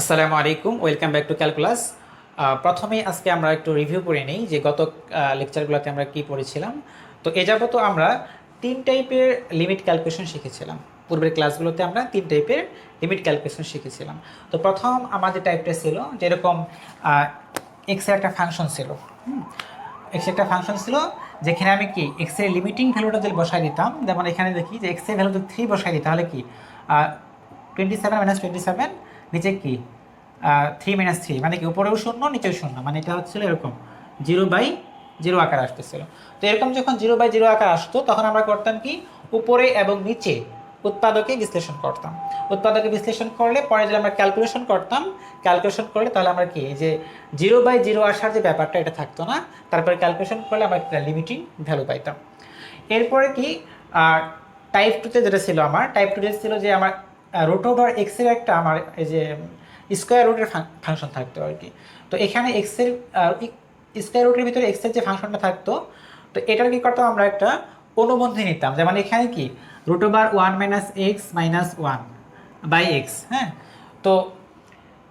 আসসালামু আলাইকুম, welcome back to calculus. প্রথমে আজকে আমরা একটু রিভিউ করে নিই যে গত লেকচারগুলোতে আমরা কি পড়েছিলাম। তো এ যাবত আমরা তিন টাইপের লিমিট ক্যালকুলেশন শিখেছিলাম। পূর্বের ক্লাসগুলোতে আমরা তিন টাইপের লিমিট ক্যালকুলেশন শিখেছিলাম। তো প্রথম আমাদের টাইপটা ছিল যেরকম এক্সের একটা ফাংশন ছিল। এক্সের একটা ফাংশন ছিল যেখানে আমি কি এক্সের লিমিটিং ভ্যালুটা যদি বসাই দিতাম, যেমন এখানে দেখি যে এক্সের ভ্যালু যদি 3 বসাই দিই তাহলে কি 27 - 27 নিচে কি 3 - 3 মানে কি উপরেও শূন্য নিচেও শূন্য, মানে এটা হচ্ছিল এরকম 0/0 আকার আসতেছিল। তো এরকম যখন 0/0 আকার আসতো তখন আমরা করতাম কি উপরে এবং নিচে উৎপাদকে বিশ্লেষণ করতাম। উৎপাদকে বিশ্লেষণ করলে পরে যদি আমরা ক্যালকুলেশন করতাম, ক্যালকুলেশন করলে তাহলে আমরা কি এই যে 0/0 আসার যে ব্যাপারটা এটা থাকতো না, তারপরে ক্যালকুলেশন করলে আমরা একটা লিমিটিং ভ্যালু পাইতাম। এরপরে কি টাইপ টুতে যেটা ছিল, আমার টাইপ টুতে ছিল যে আমার রুট ওভার এক্সের একটা আমার এই যে স্কোয়ার রুটের ফাংশন থাকতো আর কি। তো এখানে এক্সের স্কোয়ার রুটের ভিতরে এক্সের যে ফাংশনটা থাকতো, তো এটার কি করতাম আমরা একটা অনুবন্ধী নিতাম। যেমন এখানে কি root over 1 - x - 1 by x. হ্যাঁ, তো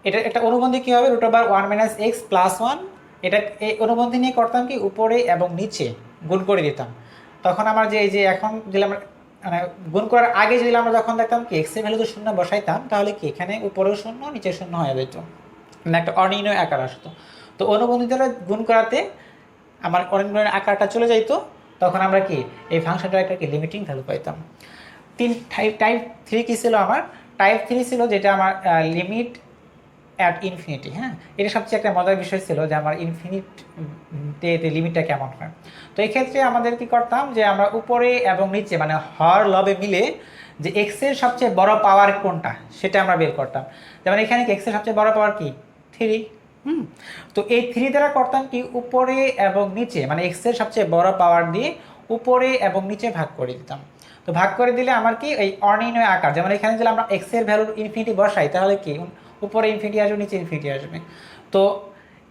এটা একটা অনুবন্ধী কী হবে, রুট ওভার 1 - x + 1। এটা এই অনুবন্ধী নিয়ে করতাম কি উপরে এবং নিচে গুণ করে দিতাম। তখন আমার যে এই যে এখন যদি আমরা মানে গুণ করার আগে যদি আমরা যখন দেখতাম কি এক্সের ভ্যালু তো শূন্য বসাইতাম তাহলে কি এখানে উপরেও শূন্য নিচে শূন্য হয়ে যেত, মানে একটা অনির্ণয় আকার আসতো। তো অনুবন্ধী দ্বারা গুণ করাতে আমার অনির্ণয় আকারটা চলে যাইতো, তখন আমরা কি এই ফাংশনটার একটা কি লিমিটিং ভ্যালু পাইতাম। টাইপ 3 কী ছিল আমার, টাইপ 3 ছিল যেটা আমার লিমিট অ্যাট ইনফিনিটি। হ্যাঁ, এটা সবচেয়ে একটা মজার বিষয় ছিল যে আমার ইনফিনিটিতে লিমিটটা কেমন হয়। তো এই ক্ষেত্রে আমাদের কি করতাম যে আমরা উপরে এবং নিচে মানে হর লবে মিলে যে এক্সের সবচেয়ে বড় পাওয়ার কোনটা সেটা আমরা বের করতাম। যেমন এখানে কি এক্সের সবচেয়ে বড় পাওয়ার কি 3। তো এই 3 দ্বারা করতাম কি উপরে এবং নিচে মানে এক্সের সবচেয়ে বড় পাওয়ার দিয়ে উপরে এবং নিচে ভাগ করে দিতাম। তো ভাগ করে দিলে আমার কি এই অনির্ণয় আকার, যেমন এখানে যদি আমরা এক্সের ভ্যালু ইনফিনিটি বসাই তাহলে কি উপরে ইনফিনিটি আসবে নিচে ইনফিনিটি আসবে। তো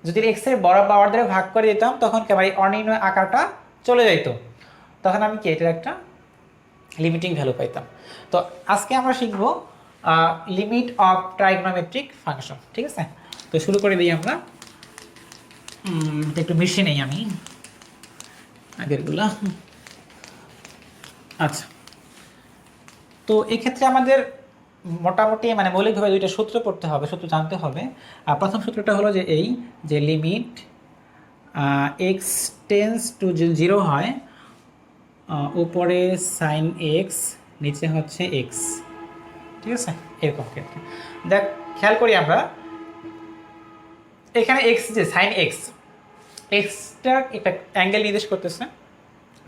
যদি এক্সের বড় পাওয়ার দ্বারা ভাগ করে দিতাম তখন কি আমার এই অনির্ণয় আকারটা চলে যাইত, তখন আমি কি এটার একটা লিমিটিং ভ্যালু পাইতাম। তো আজকে আমরা শিখব লিমিট অফ ট্রাইগোনোমেট্রিক ফাংশন। ঠিক আছে, তো শুরু করে দিই আমরা। একটু মিশিয়ে নেই আমি আগেরগুলা। আচ্ছা, তো এক্ষেত্রে আমাদের মোটামুটি মানে মৌলিকভাবে দুইটা সূত্র পড়তে হবে, সূত্র জানতে হবে। প্রথম সূত্রটা হলো যে এই যে লিমিট এক্স টেন্স টু 0 হয়, উপরে সাইন এক্স নিচে হচ্ছে এক্স। ঠিক আছে, এরকম ক্ষেত্রে দেখ খেয়াল করি আমরা এখানে এক্স যে সাইন এক্স, এক্সটা একটা অ্যাঙ্গেল নির্দেশ করতেছে।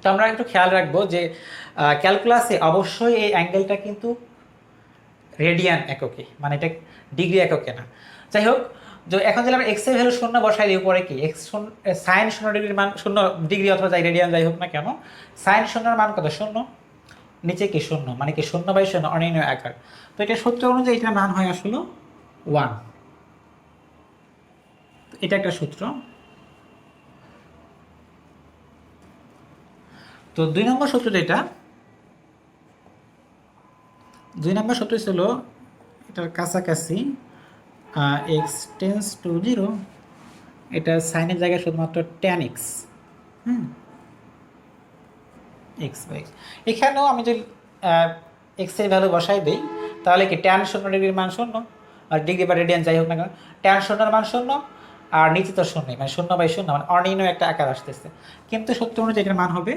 তো আমরা একটু খেয়াল রাখবো যে ক্যালকুলাসে অবশ্যই এই অ্যাঙ্গেলটা কিন্তু রেডিয়ান এককে, মানে এটা ডিগ্রি এককে না। যাই হোক, যে এখন যদি আমরা এক্সের ভ্যালু শূন্য বসাই দিই উপরে কি এক্স সাইন 0 ডিগ্রির মান 0 ডিগ্রি অথবা যাই রেডিয়ান যাই হোক না কেন, সাইন 0-এর মান কত 0, নিচে কি 0 মানে কি 0/0 অনির্ণয় আকার। তো এটা সূত্র অনুযায়ী এটার মান হয় আসলে 1। এটা একটা সূত্র। তো 2 নম্বর সূত্র যেটা, 2 নম্বর সূত্র ছিল এটার কাছাকাছি এক্স টেন্স টু 0, এটা সাইনের জায়গায় শুধুমাত্র ট্যান এক্স। এক্স বাই এখানেও আমি যদি এক্সের ভ্যালু বসাই দিই তাহলে কি ট্যান 0 ডিগ্রির মান 0, আর ডিগ্রি বা রেডিয়ান যাই হোক না কেন ট্যান 0-এর মান 0 আর নিচে তো 0 মানে 0/0 মানে অনির্ণয় একটা আকার আসতেছে, কিন্তু সূত্র অনুযায়ী এটার মান হবে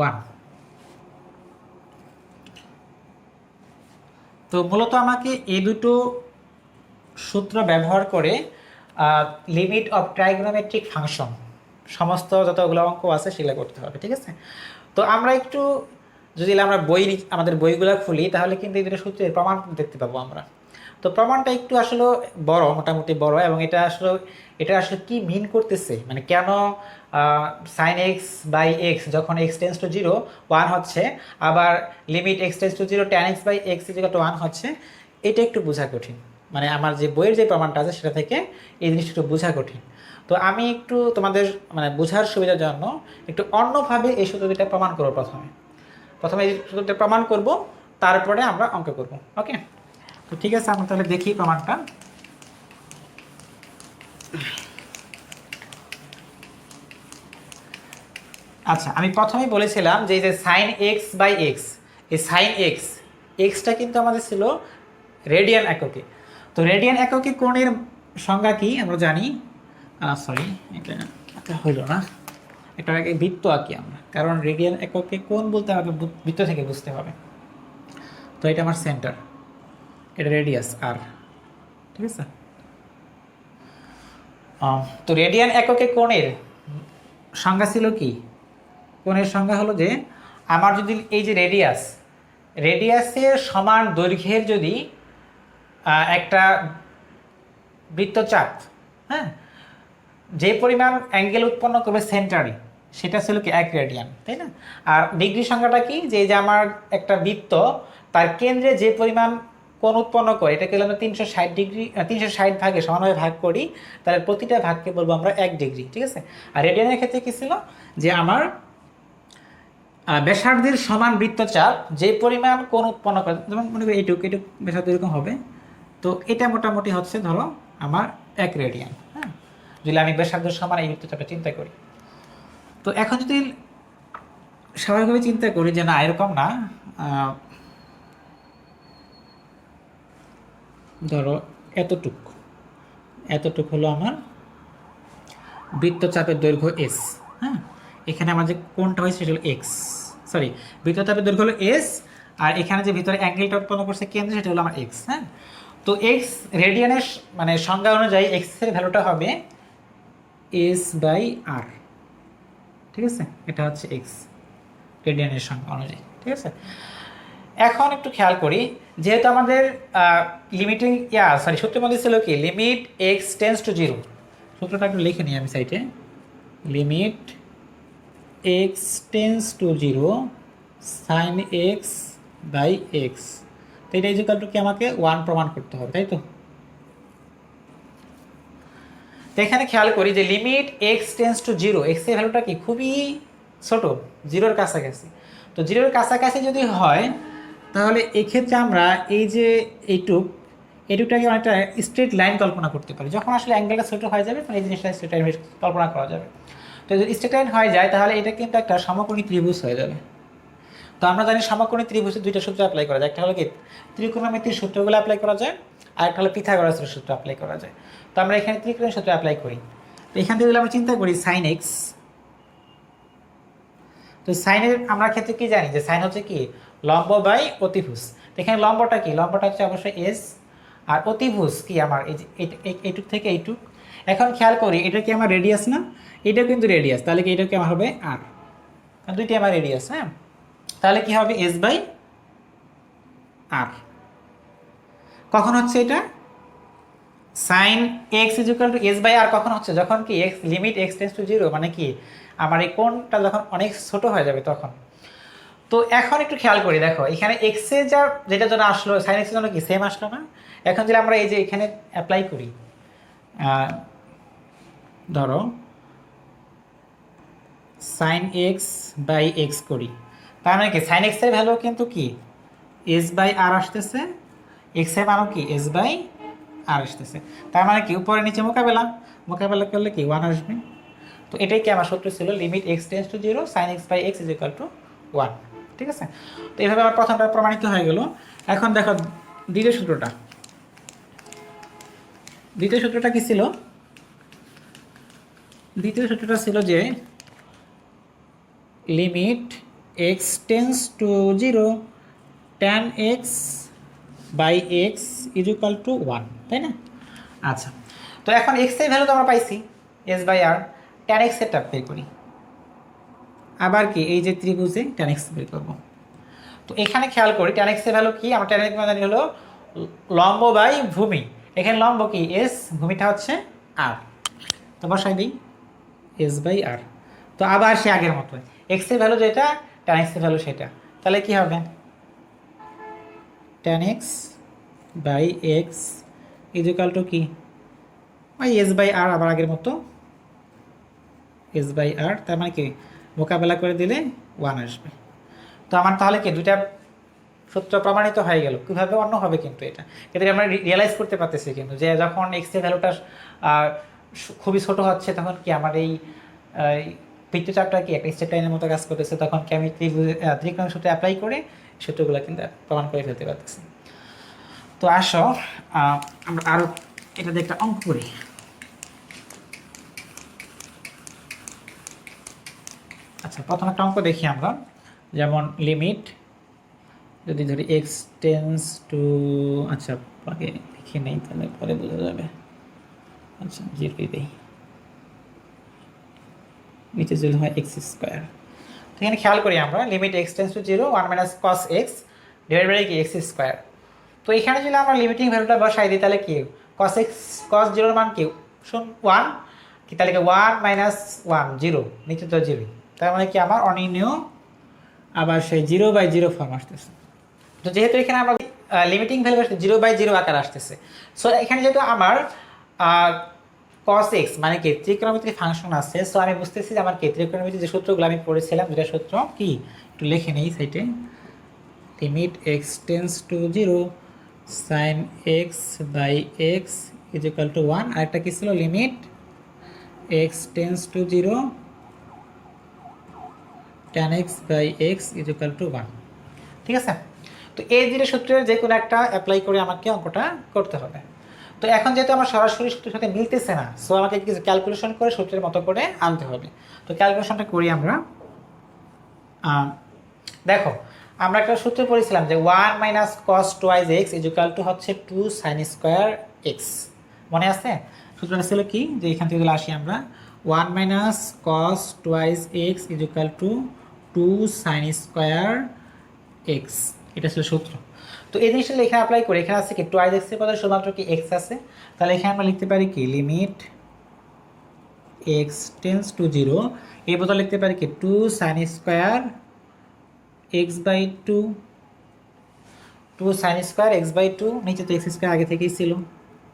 1। তো মূলত আমাকে এই দুটো সূত্র ব্যবহার করে লিমিট অফ ট্রাইগোনোমেট্রিক ফাংশন সমস্ত যতগুলো অঙ্ক আছে সেগুলো করতে হবে। ঠিক আছে, তো আমরা একটু যদি আমরা আমাদের বইগুলো খুলি তাহলে কিন্তু এই দুটো সূত্রের প্রমাণ দেখতে পাবো আমরা। তো প্রমাণটা একটু আসলে বড়, মোটামুটি বড়, এবং এটা আসলে কি মিন করতেছে, মানে কেন সাইন এক্স বাই এক্স যখন এক্স টেন্স টু 0 1 হচ্ছে, আবার limit x tends to 0 tan x by x equal to 1 হচ্ছে, এটা একটু বোঝা কঠিন। মানে আমার যে বইয়ের যে প্রমাণটা আছে সেটা থেকে এই জিনিসটা একটু বোঝা কঠিন। তো আমি একটু তোমাদের মানে বোঝার সুবিধার জন্য একটু অন্যভাবে এই সূত্রটা প্রমাণ করবো। প্রথমে এই সূত্রটা প্রমাণ করব, তারপরে আমরা অঙ্ক করব। ওকে, তো ঠিক আছে, আমরা তাহলে দেখি প্রমাণটা। আচ্ছা, আমি প্রথমেই বলেছিলাম যে এই যে সাইন এক্স বাই এক্স, এই সাইন এক্স, এক্সটা কিন্তু আমাদের ছিল রেডিয়ান এককে। তো রেডিয়ান এককে কোণের সংজ্ঞা কি আমরা জানি। সরি, এটা হইল না, এটা আগে বৃত্ত আঁকি আমরা, কারণ রেডিয়ান এককে কোণ বলতে আমাকে বৃত্ত থেকে বুঝতে হবে। তো এটা আমার সেন্টার, এটা রেডিয়াস আর, ঠিক আছে। তো রেডিয়ান এককে কোণের সংজ্ঞা ছিল কি? কোণের সংজ্ঞা হলো যে আমার যদি এই যে রেডিয়াসের সমান দৈর্ঘ্যের যদি একটা বৃত্তচাপ, হ্যাঁ, যে পরিমাণ অ্যাঙ্গেল উৎপন্ন করবে সেন্টারে, সেটা ছিল কি 1 রেডিয়ান, তাই না? আর ডিগ্রি সংখ্যাটা কি, যে এই যে আমার একটা বৃত্ত তার কেন্দ্রে যে পরিমাণ কোণ উৎপন্ন করে, এটাকে আমরা 360 ডিগ্রি 360 ভাগে সমানভাবে ভাগ করি, তাহলে প্রতিটা ভাগকে বলবো আমরা 1 ডিগ্রি, ঠিক আছে। আর রেডিয়ানের ক্ষেত্রে কি ছিল, যে আমার ব্যাসার্ধের সমান বৃত্তচাপ যে পরিমাণ কোণ উৎপন্ন করে, যেমন মনে করি এইটুক ব্যাসার্ধ এরকম হবে, তো এটা মোটামুটি হচ্ছে ধরো আমার 1 রেডিয়ান, হ্যাঁ, যদি আমি ব্যাসার্ধের সমান এই বৃত্তচাপটা চিন্তা করি। তো এখন যদি স্বাভাবিকভাবে চিন্তা করি যে না এরকম না, ধরো এতটুক হলো আমার বৃত্তচাপের দৈর্ঘ্য এস, হ্যাঁ, এখানে আমার যে কোণটা হয়েছে সেটা হলো এক্স, সরি, বৃত্তচাপের দৈর্ঘ্য হলো এস, আর এখানে যে ভিতরে অ্যাঙ্গেলটা উৎপন্ন করছে কেন্দ্রে সেটা হলো আমার এক্স, হ্যাঁ। তো এক্স রেডিয়ানের মানে সংজ্ঞা অনুযায়ী এক্সের ভ্যালুটা হবে এস বাই আর, ঠিক আছে, এটা হচ্ছে এক্স রেডিয়ানের সংজ্ঞা অনুযায়ী, ঠিক আছে। এখন একটু খেয়াল করি, যেহেতু আমাদের লিমিটিং সূত্রের মধ্যে ছিল কি, limit x tends to zero, সূত্রটা একটু লিখে নিই আমি সাইটে, limit x tends to zero sine x by x, তো এটা ইকুয়াল টু কি আমাকে 1 প্রমাণ করতে হবে, তাই তো। তো এখানে খেয়াল করি যে limit x tends to zero, x এর ভ্যালুটা কি খুবই ছোট, জিরোর কাছাকাছি। তো জিরোর কাছাকাছি যদি হয়, তাহলে এক্ষেত্রে আমরা এই যে এইটুকটাকে অনেকটা স্ট্রেট লাইন কল্পনা করতে পারি। যখন আসলে অ্যাঙ্গেলটা ছোটো হয়ে যাবে তখন এই জিনিসটা স্ট্রেট লাইন কল্পনা করা যাবে। তো যদি স্ট্রেট লাইন হয়ে যায় তাহলে এটা কিন্তু একটা সমকোণী ত্রিভুজ হয়ে যাবে। তো আমরা জানি সমকোণী ত্রিভুজে দুইটা সূত্র অ্যাপ্লাই করা যায়, একটা হলো কি ত্রিকোণমিতির সূত্রগুলো অ্যাপ্লাই করা যায়, আর একটা হলো পিথাগোরাসের সূত্র অ্যাপ্লাই করা যায়। তো আমরা এখানে ত্রিকোণের সূত্র অ্যাপ্লাই করি। তো এখান থেকে যদি আমরা চিন্তা করি সাইন এক্স, তো সাইনের আমরা ক্ষেত্রে কি জানি যে সাইন হচ্ছে কি লম্ব বাই অতিভুজ। তো এখানে লম্বটা কি, লম্বটা হচ্ছে অবশ্যই এস, আর অতিভুজ কি আমার এই যে এইটুক থেকে এইটুক। এখন খেয়াল করি এটা কি আমার রেডিয়াস না, এটাও কিন্তু রেডিয়াস, তাহলে কি এটা কি আমার হবে আর, কারণ দুইটি আমার রেডিয়াস, হ্যাঁ। তাহলে কি হবে এস বাই আর। কখন হচ্ছে এটা sine X is equal to S by R, কখন হচ্ছে যখন কি X limit x tends to zero, মানে কি আমার এই কোণটা যখন অনেক ছোট হয়ে যাবে তখন। তো এখন একটু খেয়াল করি, দেখো এখানে এক্সে যেটা জন্য আসলো সাইন এক্সের জন্য কি সেম আসলো না। এখন যদি আমরা এই যে এখানে অ্যাপ্লাই করি, ধরো সাইন এক্স বাই এক্স করি, তার মানে কি সাইন এক্সের ভ্যালু কিন্তু কি এস বাই আর আসতেছে, এক্সের মানও কি এস বাই আর আসতেছে, তার মানে কি উপরে নিচে মোকাবেলা করলে কি 1 আসবে। তো এটাই কি আমার সূত্র ছিল, limit x tends to zero sine x by x is equal to 1, ঠিক আছে। তো এইভাবে আমার প্রথমটা প্রমাণিত হয়ে গেল। এখন দেখো দ্বিতীয় সূত্রটা কি ছিল, দ্বিতীয় সূত্রটা ছিল যে limit x tends to zero tan x by x is equal to 1, তাই না। আচ্ছা, তো এখন এক্স এর ভ্যালু তো আমরা পাইছি S by R, tan X এরটা বের করি, আবার কি এই যে ত্রিভুজে ট্যান এক্স বের করবো। তো এখানে খেয়াল করি ট্যান এক্স এর ভ্যালু কি, আমরা ট্যান এক্স মানে হলো লম্ব বাই ভূমি, এখানে লম্ব কি এস, ভূমিটা হচ্ছে আর, তো বসাই দিই এস বাই আর। তো আবার সে আগের মতো এক্স এর ভ্যালু যেটা ট্যান এক্স এর ভ্যালু সেটা, তাহলে কি হবে tan x by x is equal to কি ওই এস বাই আর, আবার আগের মতো এস বাই আর, তার মানে কি মোকাবেলা করে দিলে 1 আসবে। তো আমার তাহলে কি দুইটা সূত্র প্রমাণিত হয়ে গেল। কীভাবে? অন্যভাবে কিন্তু এটা আমরা রিয়েলাইজ করতে পারতেছি কিন্তু যে যখন এক্সের ভ্যালুটা খুবই ছোট হচ্ছে তখন কি আমার এই বৃত্তচাপটা কি একটা স্ট্রেট লাইনের মতো কাজ করতেছে, তখন কি আমি ত্রিকোণ সূত্র অ্যাপ্লাই করে সূত্রগুলো কিন্তু প্রমাণ করে ফেলতে পারতেছি। তো আসো আমরা আরও এটা দিয়ে একটা অঙ্ক করি। আচ্ছা, প্রথম একটা অঙ্ক দেখি আমরা, যেমন লিমিট যদি ধরি এক্স টেন্স টু, আচ্ছা আগে লিখে নেই তাহলে পরে বোঝা যাবে। আচ্ছা, জিরোই দেই, নিচে যদি হয় এক্স স্কোয়ার। তো এখানে খেয়াল করি আমরা, limit x tends to zero 1 minus cos x divide by কি এক্স স্কোয়ার। তো এখানে যদি আমরা লিমিটিং ভ্যালুটা বসাই দিই তাহলে কি কস এক্স, কস জিরোর মান কি 1, কি তাহলে কি 1 মাইনাস 1 জিরো, নিচে তো জিরো, তার মানে কি আমার অনির্ণীয় আবার সেই 0/0 ফর্ম আসতেছে। তো যেহেতু এখানে আমরা লিমিটিং ভ্যালু 0/0 আকার আসতেছে, সো এখানে যেহেতু আমার কস এক্স মানে কি ত্রিকোণমিতিক ফাংশন আছে, সো আমি বুঝতেছি যে আমার কি ত্রিকোণমিতিক যে সূত্রগুলো আমি পড়েছিলাম দুটা সূত্র কি একটু লিখে নেই সাইটে। Limit x tends to 0 sine x by x is equal to 1, আর একটা কি ছিল limit x tends to 0 tan x by x is equal to 1। ঠিক আছে, তো এই দুটো সূত্রের যে কোনো একটা অ্যাপ্লাই করে আমাকে অঙ্কটা করতে হবে। তো এখন যেহেতু আমার সরাসরি সূত্রের সাথে মিলতেছে না, সো আমাকে কিছু ক্যালকুলেশন করে সূত্রের মতো করে আনতে হবে। তো ক্যালকুলেশনটা করি আমরা। দেখো, আমরা একটা সূত্র পড়েছিলাম যে 1 minus cos twice x is equal two হচ্ছে 2 সাইন স্কোয়ার এক্স, মনে আছে? সূত্রটা ছিল কি, যে এখান থেকে আসি আমরা 1 minus cos twice x is equal two 2 sine square x, এটা ছিল সূত্র। তো এই জিনিসটা এখানে অ্যাপ্লাই করে এখানে আছে কি টোয়াইজ এক্সের পদে শুধুমাত্র কি এক্স আছে, তাহলে এখানে আমরা লিখতে পারি কি লিমিট এক্স টেন্স টু 0, এই বদলে লিখতে পারি কি 2 sine square x by 2, 2 sine square x by 2, নিচে তো এক্স স্কোয়ার আগে থেকেই ছিল,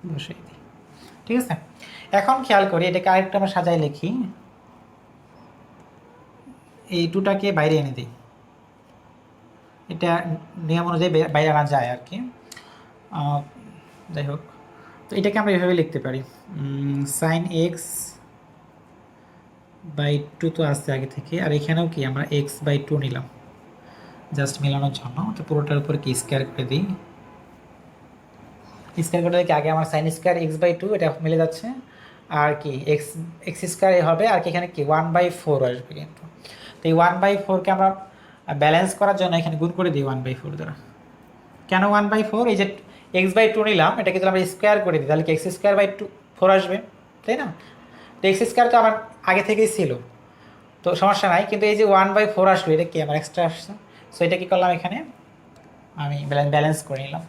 বসাই দিই। ঠিক আছে, এখন খেয়াল করি এটাকে আরেকটু আমরা সাজাই লিখি, এই 2টাকে বাইরে এনে দিই, এটা নিয়ম অনুযায়ী বাইরে আনা যায় আর কি, যাই হোক। তো এটাকে আমরা এভাবে লিখতে পারি সাইন এক্স বাই 2 তো আসছে আগে থেকে, আর এখানেও কি আমরা এক্স বাই 2 নিলাম জাস্ট মেলানোর জন্য। তো পুরোটার উপর কি স্কোয়ার করে দিই, স্কোয়ার করে দিই, আগে আমার সাইন স্কোয়ার এক্স বাই 2 এটা মিলে যাচ্ছে, আর কি এক্স স্কোয়ার হবে, আর কি এখানে কি 1/4 আসবে কিন্তু। তো এই 1/4কে আমরা ব্যালেন্স করার জন্য এখানে গুণ করে দিই 1/4 দ্বারা। কেন 1/4? এই যে এক্স বাই 2 নিলাম, এটাকে যদি আমরা স্কোয়ার করে দিই তাহলে কি এক্স স্কোয়ার বাই 4 আসবে, তাই না? তো এক্স স্কোয়ার তো আমার আগে থেকেই ছিল, তো সমস্যা নাই, কিন্তু এই যে 1/4 আসলো এটা কি আমার এক্সট্রা আসছে, সো এটা কি করলাম এখানে আমি ব্যালেন্স করে নিলাম।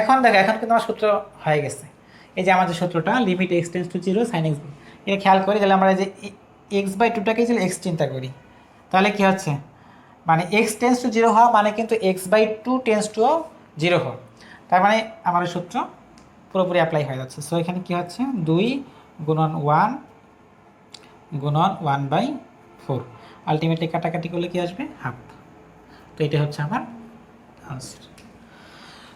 এখন দেখো, এখন কিন্তু আমার সূত্র হয়ে গেছে, এই যে আমার যে সূত্রটা limit x tends to 0 sine x, এটা খেয়াল করি তাহলে আমরা যে এক্স বাই 2টাকে যদি এক্স চিন্তা করি তাহলে কি হচ্ছে, মানে এক্স টেন্স টু 0 হওয়া মানে কিন্তু এক্স বাই 2 টেন্স টু 0 হওয়া, তার মানে আমার সূত্র পুরোপুরি অ্যাপ্লাই হয়ে যাচ্ছে। সো এখানে কি হচ্ছে 2 গুণন 1 গুণন 1/4, আলটিমেটলি কাটাকাটি করলে কি আসবে হাফ। তো এটা হচ্ছে আমার আনসার।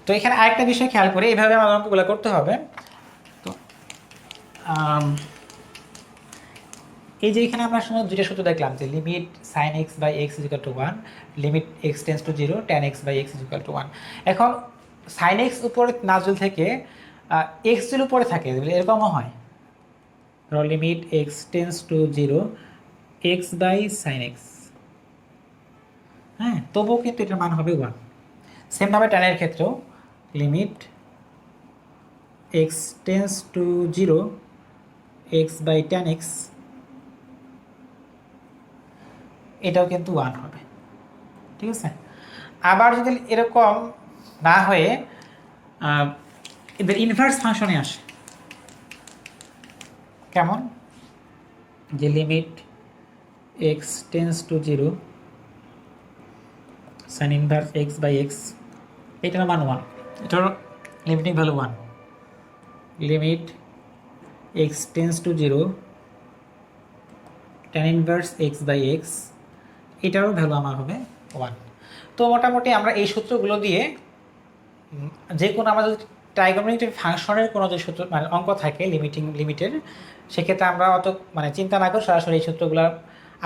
তো এখানে আরেকটা বিষয় খেয়াল করে এইভাবে আমার অঙ্কগুলো করতে হবে। তো এই যে এখানে আমরা শুধু দুইটা সূত্র দেখলাম যে limit sine x by x is equal to 1, limit x tends to 0 tan x by x is equal to 1। এখন সাইন এক্স উপরে নাজুল থেকে এক্স যদি উপরে থাকে এরকমও হয়, ধরো limit x tends to 0 x by sine x, হ্যাঁ, তবুও কিন্তু এটার মান হবে 1। সেমভাবে টানের ক্ষেত্রেও limit x tends to 0 x by tan x, এটাও কিন্তু 1 হবে। ঠিক আছে, আবার যদি এরকম না হয়ে এদের ইনভার্স ফাংশনে আসে, কেমন, যে limit x tends to 0 sine inverse x by x, এটার মান 1, এটার limiting value 1, limit x tends to 0 tan inverse x by x, এটারও ভ্যালু আমার হবে 1। তো মোটামুটি আমরা এই সূত্রগুলো দিয়ে যে কোনো আমাদের ট্রাইগোনোমেট্রিক ফাংশনের কোনো যে সূত্র মানে অঙ্ক থাকে লিমিটের, সেক্ষেত্রে আমরা অত মানে চিন্তা না করে সরাসরি এই সূত্রগুলো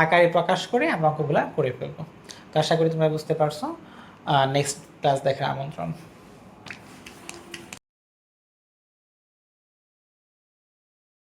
আকারে প্রকাশ করে আমরা অঙ্কগুলো করে ফেলবো। তো আশা করি তোমরা বুঝতে পারছো। নেক্সট ক্লাস দেখার আমন্ত্রণ।